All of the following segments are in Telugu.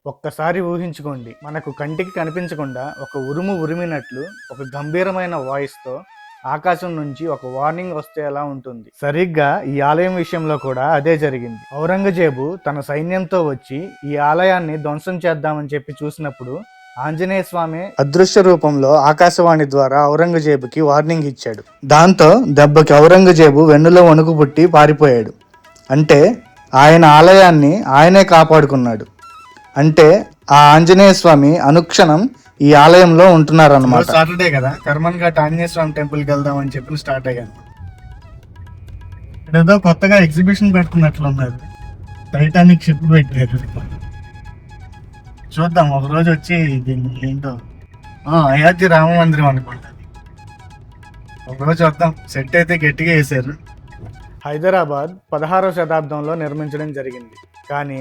ఒక్కసారి ఊహించుకోండి, మనకు కంటికి కనిపించకుండా ఒక ఉరుము ఉరిమినట్లు ఒక గంభీరమైన వాయిస్తో ఆకాశం నుంచి ఒక వార్నింగ్ వస్తే ఎలా ఉంటుంది. సరిగ్గా ఈ ఆలయం విషయంలో కూడా అదే జరిగింది. ఔరంగజేబు తన సైన్యంతో వచ్చి ఈ ఆలయాన్ని ధ్వంసం చేద్దామని చెప్పి చూసినప్పుడు ఆంజనేయ స్వామి అదృశ్య రూపంలో ఆకాశవాణి ద్వారా ఔరంగజేబుకి వార్నింగ్ ఇచ్చాడు. దాంతో దెబ్బకి ఔరంగజేబు వెన్నులో వణుకు పుట్టి పారిపోయాడు. అంటే ఆయన ఆలయాన్ని ఆయనే కాపాడుకున్నాడు. అంటే ఆ ఆంజనేయ స్వామి అనుక్షణం ఈ ఆలయంలో ఉంటున్నారన్నమాట. సాటర్డే కదా, కర్మన్ ఘాట్ ఆంజనేయ స్వామి టెంపుల్కి వెళ్దాం అని చెప్పి స్టార్ట్ అయ్యాను. ఏదో కొత్తగా ఎగ్జిబిషన్ పెడుతున్నట్లు ఉన్నారు, టైటానిక్ షిప్ పెట్టారు. చూద్దాం ఒక రోజు వచ్చి ఏంటో అయోధ్య రామ మందిరం అనుకుంటుంది. ఒక రోజు వద్దాం, సెట్ అయితే గట్టిగా వేసారు. హైదరాబాద్ 16వ శతాబ్దంలో నిర్మించడం జరిగింది. కానీ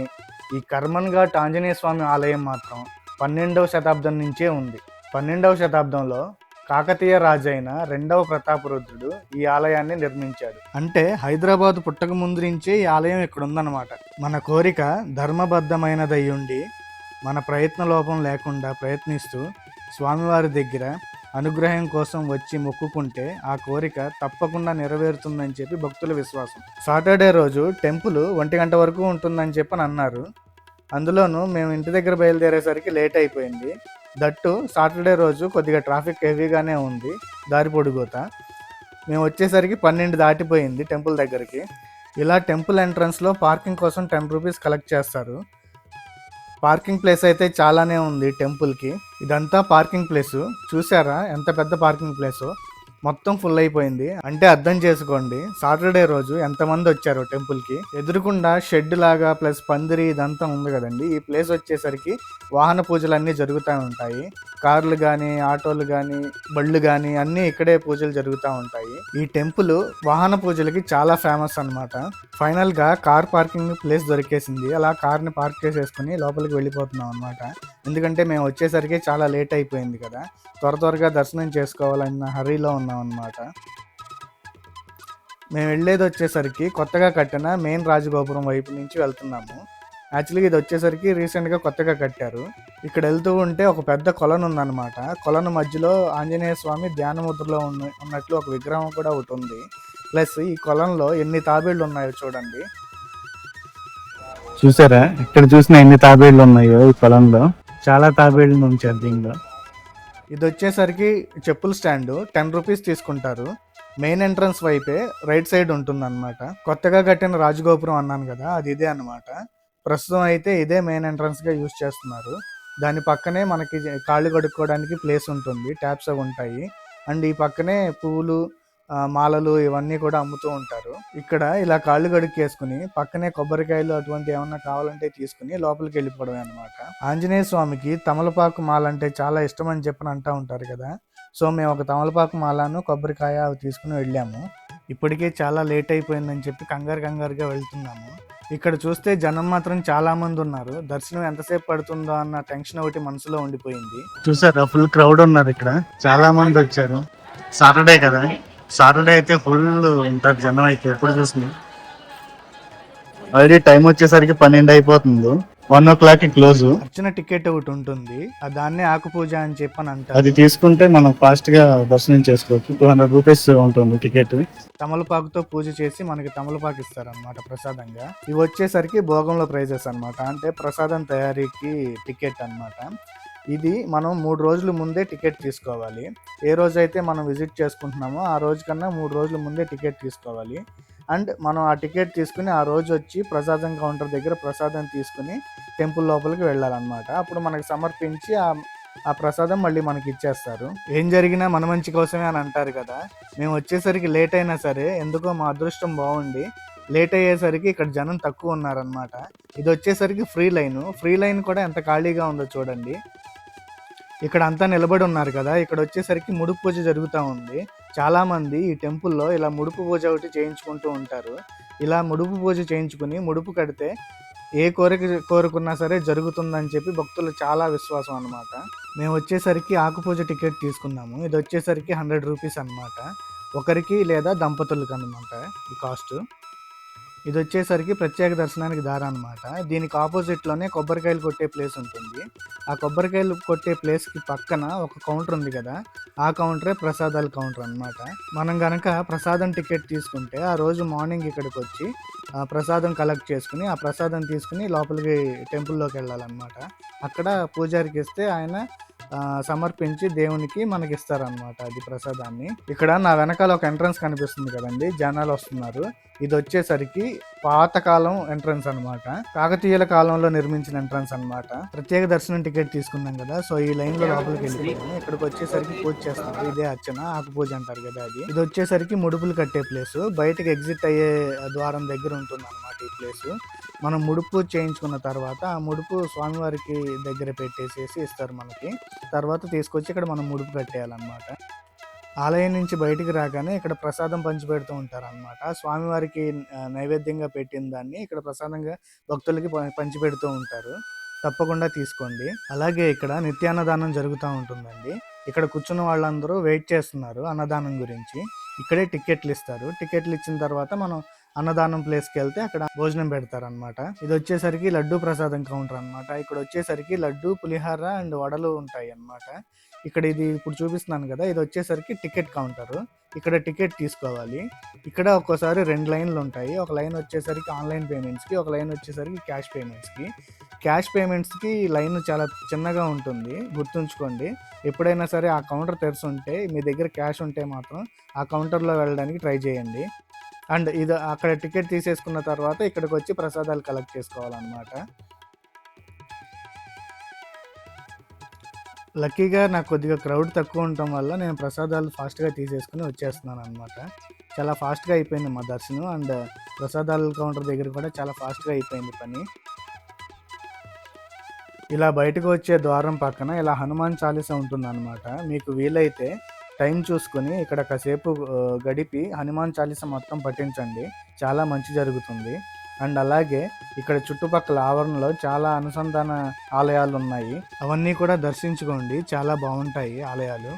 ఈ కర్మన్ ఘాట్ ఆంజనేయ స్వామి ఆలయం మాత్రం 12వ శతాబ్దం నుంచే ఉంది. 12వ శతాబ్దంలో కాకతీయ రాజైన 2వ ప్రతాపరుద్రుడు ఈ ఆలయాన్ని నిర్మించాడు. అంటే హైదరాబాద్ పుట్టక ముందు నుంచే ఈ ఆలయం ఇక్కడ ఉందన్నమాట. మన కోరిక ధర్మబద్ధమైనదై ఉండి మన ప్రయత్న లోపం లేకుండా ప్రయత్నిస్తూ స్వామివారి దగ్గర అనుగ్రహం కోసం వచ్చి మొక్కుకుంటే ఆ కోరిక తప్పకుండా నెరవేరుతుందని చెప్పి భక్తుల విశ్వాసం. సాటర్డే రోజు టెంపుల్ 1 గంట వరకు ఉంటుందని చెప్పని అన్నారు. అందులోనూ మేము ఇంటి దగ్గర బయలుదేరేసరికి లేట్ అయిపోయింది. దట్టు సాటర్డే రోజు కొద్దిగా ట్రాఫిక్ హెవీగానే ఉంది, దారి పొడుగుత. మేము వచ్చేసరికి 12 దాటిపోయింది టెంపుల్ దగ్గరికి. ఇలా టెంపుల్ ఎంట్రన్స్లో పార్కింగ్ కోసం 10 రూపీస్ కలెక్ట్ చేస్తారు. పార్కింగ్ ప్లేస్ అయితే చాలానే ఉంది టెంపుల్కి. ఇదంతా పార్కింగ్ ప్లేసు, చూసారా ఎంత పెద్ద పార్కింగ్ ప్లేసు. మొత్తం ఫుల్ అయిపోయింది. అంటే అర్థం చేసుకోండి సాటర్డే రోజు ఎంతమంది వచ్చారో టెంపుల్కి. ఎదురుకుండా షెడ్ లాగా ప్లస్ పందిరి ఇదంతా ఉంది కదండి. ఈ ప్లేస్ వచ్చేసరికి వాహన పూజలు అన్నీ జరుగుతూ ఉంటాయి. కార్లు కానీ, ఆటోలు కానీ, బళ్ళు కానీ అన్నీ ఇక్కడే పూజలు జరుగుతూ ఉంటాయి. ఈ టెంపుల్ వాహన పూజలకి చాలా ఫేమస్ అనమాట. ఫైనల్గా కార్ పార్కింగ్ ప్లేస్ దొరికేసింది. అలా కార్ని పార్క్ చేసేసుకుని లోపలికి వెళ్ళిపోతున్నాం అనమాట. ఎందుకంటే మేము వచ్చేసరికి చాలా లేట్ అయిపోయింది కదా, త్వరగా దర్శనం చేసుకోవాలన్న హరీలో ఉన్నాం అనమాట. మేము వెళ్ళేది వచ్చేసరికి కొత్తగా కట్టిన మెయిన్ రాజగోపురం వైపు నుంచి వెళ్తున్నాము. యాక్చువల్గా ఇది వచ్చేసరికి రీసెంట్గా కొత్తగా కట్టారు. ఇక్కడ వెళ్తూ ఉంటే ఒక పెద్ద కొలను ఉందన్నమాట. కొలను మధ్యలో ఆంజనేయ స్వామి ధ్యాన ముద్రలో ఉన్నట్లు ఒక విగ్రహం కూడా ఒకటి ఉంది. ప్లస్ ఈ కొలంలో ఎన్ని తాబేళ్లు ఉన్నాయో చూడండి. చూసారా, ఇక్కడ చూసిన ఎన్ని తాబేళ్లు ఉన్నాయో ఈ కొలంలో. చాలా తాబేళ్లు ఉంచారు దీనిలో. ఇది వచ్చేసరికి చెప్పుల స్టాండ్, 10 రూపీస్ తీసుకుంటారు. మెయిన్ ఎంట్రన్స్ వైపే రైట్ సైడ్ ఉంటుంది అనమాట. కొత్తగా కట్టిన రాజగోపురం అన్నాను కదా, అది ఇదే అనమాట. ప్రస్తుతం అయితే ఇదే మెయిన్ ఎంట్రన్స్గా యూజ్ చేస్తున్నారు. దాని పక్కనే మనకి కాళ్ళు కడుక్కోవడానికి ప్లేస్ ఉంటుంది, ట్యాప్స్ అవి ఉంటాయి. అండ్ ఈ పక్కనే పువ్వులు, మాలలు ఇవన్నీ కూడా అమ్ముతూ ఉంటారు. ఇక్కడ ఇలా కాళ్ళు కడుక్కేసుకుని పక్కనే కొబ్బరికాయలు అటువంటి ఏమన్నా కావాలంటే తీసుకుని లోపలికి వెళ్ళిపోవడమే అనమాట. ఆంజనేయ స్వామికి తమలపాకు మాల అంటే చాలా ఇష్టం అని చెప్పని అంటూ ఉంటారు కదా. సో మేము ఒక తమలపాకు మాలను, కొబ్బరికాయ అవి తీసుకుని వెళ్ళాము. ఇప్పటికే చాలా లేట్ అయిపోయిందని చెప్పి కంగారుగా వెళ్తున్నాము. ఇక్కడ చూస్తే జనం మాత్రం చాలా మంది ఉన్నారు. దర్శనం ఎంతసేపు పడుతుందో అన్న టెన్షన్ ఒకటి మనసులో ఉండిపోయింది. చూసారా, ఫుల్ క్రౌడ్ ఉన్నారు ఇక్కడ, చాలా మంది వచ్చారు. సాటర్డే కదా, సాటర్డే అయితే ఫుల్ ఉంటారు జనం. అయితే ఎప్పుడు చూసినా ఆల్రెడీ టైం వచ్చేసరికి 12 అయిపోతుంది. 1 o'clock క్లోజ్. వచ్చిన టికెట్ ఒకటి ఉంటుంది, దాన్నే ఆకు పూజ అని చెప్పని అంటారు. అది తీసుకుంటే మనం ఫాస్ట్ గా దర్శనం చేసుకోవచ్చు. 200 రూపీస్ ఉంటుంది టికెట్. తమలపాకుతో పూజ చేసి మనకి తమలపాకు ఇస్తారు అనమాట ప్రసాదంగా. ఇవి వచ్చేసరికి భోగంలో ప్రైజెస్ అనమాట. అంటే ప్రసాదం తయారీకి టికెట్ అనమాట. ఇది మనం 3 రోజుల ముందే టికెట్ తీసుకోవాలి. ఏ రోజైతే మనం విజిట్ చేసుకుంటున్నామో ఆ రోజు కన్నా 3 రోజుల ముందే టికెట్ తీసుకోవాలి. అండ్ మనం ఆ టికెట్ తీసుకుని ఆ రోజు వచ్చి ప్రసాదం కౌంటర్ దగ్గర ప్రసాదం తీసుకుని టెంపుల్ లోపలికి వెళ్ళాలన్నమాట. అప్పుడు మనకి సమర్పించి ఆ ప్రసాదం మళ్ళీ మనకి ఇచ్చేస్తారు. ఏం జరిగినా మన మంచి కోసమే అని అంటారు కదా. మేము వచ్చేసరికి లేట్ అయినా సరే ఎందుకో మా అదృష్టం బాగుండి లేట్ అయ్యేసరికి ఇక్కడ జనం తక్కువ ఉన్నారనమాట. ఇది వచ్చేసరికి ఫ్రీ లైన్ కూడా ఎంత ఖాళీగా ఉందో చూడండి. ఇక్కడ అంతా నిలబడి ఉన్నారు కదా. ఇక్కడ వచ్చేసరికి ముడుపు పూజ జరుగుతూ ఉంది. చాలామంది ఈ టెంపుల్లో ఇలా ముడుపు పూజ ఒకటి చేయించుకుంటూ ఉంటారు. ఇలా ముడుపు పూజ చేయించుకుని ముడుపు కడితే ఏ కోరుకున్నా సరే జరుగుతుందని చెప్పి భక్తులు చాలా విశ్వాసం అనమాట. మేము వచ్చేసరికి ఆకు పూజ టికెట్ తీసుకున్నాము. ఇది వచ్చేసరికి 100 రూపీస్ అనమాట, ఒకరికి లేదా దంపతులకు అనమాట ఈ కాస్ట్. ఇది వచ్చేసరికి ప్రత్యేక దర్శనానికి దారి అనమాట. దీనికి ఆపోజిట్లోనే కొబ్బరికాయలు కొట్టే ప్లేస్ ఉంటుంది. ఆ కొబ్బరికాయలు కొట్టే ప్లేస్కి పక్కన ఒక కౌంటర్ ఉంది కదా, ఆ కౌంటరే ప్రసాదాల కౌంటర్ అనమాట. మనం గనక ప్రసాదం టికెట్ తీసుకుంటే ఆ రోజు మార్నింగ్ ఇక్కడికి వచ్చి ప్రసాదం కలెక్ట్ చేసుకుని ఆ ప్రసాదం తీసుకుని లోపలికి టెంపుల్లోకి వెళ్ళాలన్నమాట. అక్కడ పూజారికి ఇస్తే ఆయన సమర్పించి దేవునికి మనకి ఇస్తారనమాట అది ప్రసాదాన్ని. ఇక్కడ నా వెనకాల ఒక ఎంట్రన్స్ కనిపిస్తుంది కదండి, జనాలు వస్తున్నారు. ఇది వచ్చేసరికి పాతకాలం ఎంట్రన్స్ అనమాట. కాకతీయుల కాలంలో నిర్మించిన ఎంట్రన్స్ అనమాట. ప్రత్యేక దర్శనం టికెట్ తీసుకున్నాం కదా, సో ఈ లైన్ లో లోపలికి వెళ్ళిపోయాము. ఇక్కడికి వచ్చేసరికి పూజ చేస్తారు. ఇదే అర్చన, ఆకు పూజ అంటారు కదా అది. ఇది వచ్చేసరికి ముడుపులు కట్టే ప్లేస్. బయటకి ఎగ్జిట్ అయ్యే ద్వారం దగ్గర ఉంటుంది అనమాట ఈ ప్లేస్. మనం ముడుపు చేయించుకున్న తర్వాత ఆ ముడుపు స్వామివారికి దగ్గర పెట్టేసేసి ఇస్తారు మనకి. తర్వాత తీసుకొచ్చి ఇక్కడ మనం ముడుపు కట్టేయాలన్నమాట. ఆలయం నుంచి బయటికి రాగానే ఇక్కడ ప్రసాదం పంచిపెడుతూ ఉంటారన్నమాట. స్వామివారికి నైవేద్యంగా పెట్టిన దాన్ని ఇక్కడ ప్రసాదంగా భక్తులకి పంచిపెడుతూ ఉంటారు. తప్పకుండా తీసుకోండి. అలాగే ఇక్కడ నిత్యాన్నదానం జరుగుతూ ఉంటుందండి. ఇక్కడ కూర్చున్న వాళ్ళందరూ వెయిట్ చేస్తున్నారు అన్నదానం గురించి. ఇక్కడే టికెట్లు ఇస్తారు. టికెట్లు ఇచ్చిన తర్వాత మనం అన్నదానం ప్లేస్కి వెళ్తే అక్కడ భోజనం పెడతారనమాట. ఇది వచ్చేసరికి లడ్డు ప్రసాదం కౌంటర్ అనమాట. ఇక్కడ వచ్చేసరికి లడ్డు, పులిహార అండ్ వడలు ఉంటాయి అన్నమాట. ఇక్కడ ఇది ఇప్పుడు చూపిస్తున్నాను కదా, ఇది వచ్చేసరికి టికెట్ కౌంటర్. ఇక్కడ టికెట్ తీసుకోవాలి. ఇక్కడ ఒక్కోసారి 2 లైన్లు ఉంటాయి. ఒక లైన్ వచ్చేసరికి ఆన్లైన్ పేమెంట్స్కి, ఒక లైన్ వచ్చేసరికి క్యాష్ పేమెంట్స్కి. క్యాష్ పేమెంట్స్కి లైన్ చాలా చిన్నగా ఉంటుంది, గుర్తుంచుకోండి. ఎప్పుడైనా సరే ఆ కౌంటర్ తెరిచి ఉంటే మీ దగ్గర క్యాష్ ఉంటే మాత్రం ఆ కౌంటర్లో వెళ్ళడానికి ట్రై చేయండి. అండ్ ఇది అక్కడ టికెట్ తీసేసుకున్న తర్వాత ఇక్కడికి వచ్చి ప్రసాదాలు కలెక్ట్ చేసుకోవాలన్నమాట. లక్కీగా నాకు కొద్దిగా క్రౌడ్ తక్కువ ఉండటం వల్ల నేను ప్రసాదాలు ఫాస్ట్గా తీసేసుకుని వచ్చేస్తున్నాను అనమాట. చాలా ఫాస్ట్గా అయిపోయింది మా దర్శనం. అండ్ ప్రసాదాల కౌంటర్ దగ్గర కూడా చాలా ఫాస్ట్గా అయిపోయింది పని. ఇలా బయటకు వచ్చే ద్వారం పక్కన ఇలా హనుమాన్ చాలీసా ఉంటుందన్నమాట. మీకు వీలైతే టైం చూసుకొని ఇక్కడ కాసేపు గడిపి హనుమాన్ చాలీసా మొత్తం పఠించండి, చాలా మంచి జరుగుతుంది. అండ్ అలాగే ఇక్కడ చుట్టుపక్కల ఆవరణలో చాలా అనుసంధాన ఆలయాలు ఉన్నాయి, అవన్నీ కూడా దర్శించుకోండి, చాలా బాగుంటాయి ఆలయాలు.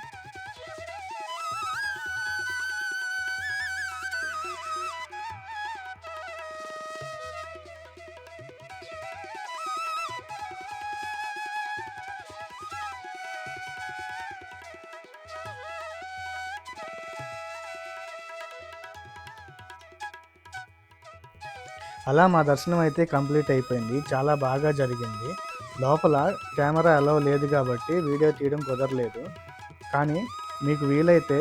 అలా మా దర్శనం అయితే కంప్లీట్ అయిపోయింది. చాలా బాగా జరిగింది. లోపల కెమెరా అలౌ లేదు కాబట్టి వీడియో తీయడం కుదరలేదు. కానీ మీకు వీలైతే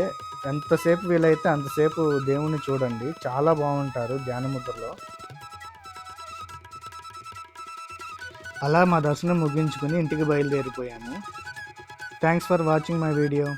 ఎంతసేపు వీలైతే అంతసేపు దేవుణ్ణి చూడండి, చాలా బాగుంటారు ధ్యానముద్రలో. అలా మా దర్శనం ముగించుకుని ఇంటికి బయలుదేరిపోయాము. Thanks for watching my video.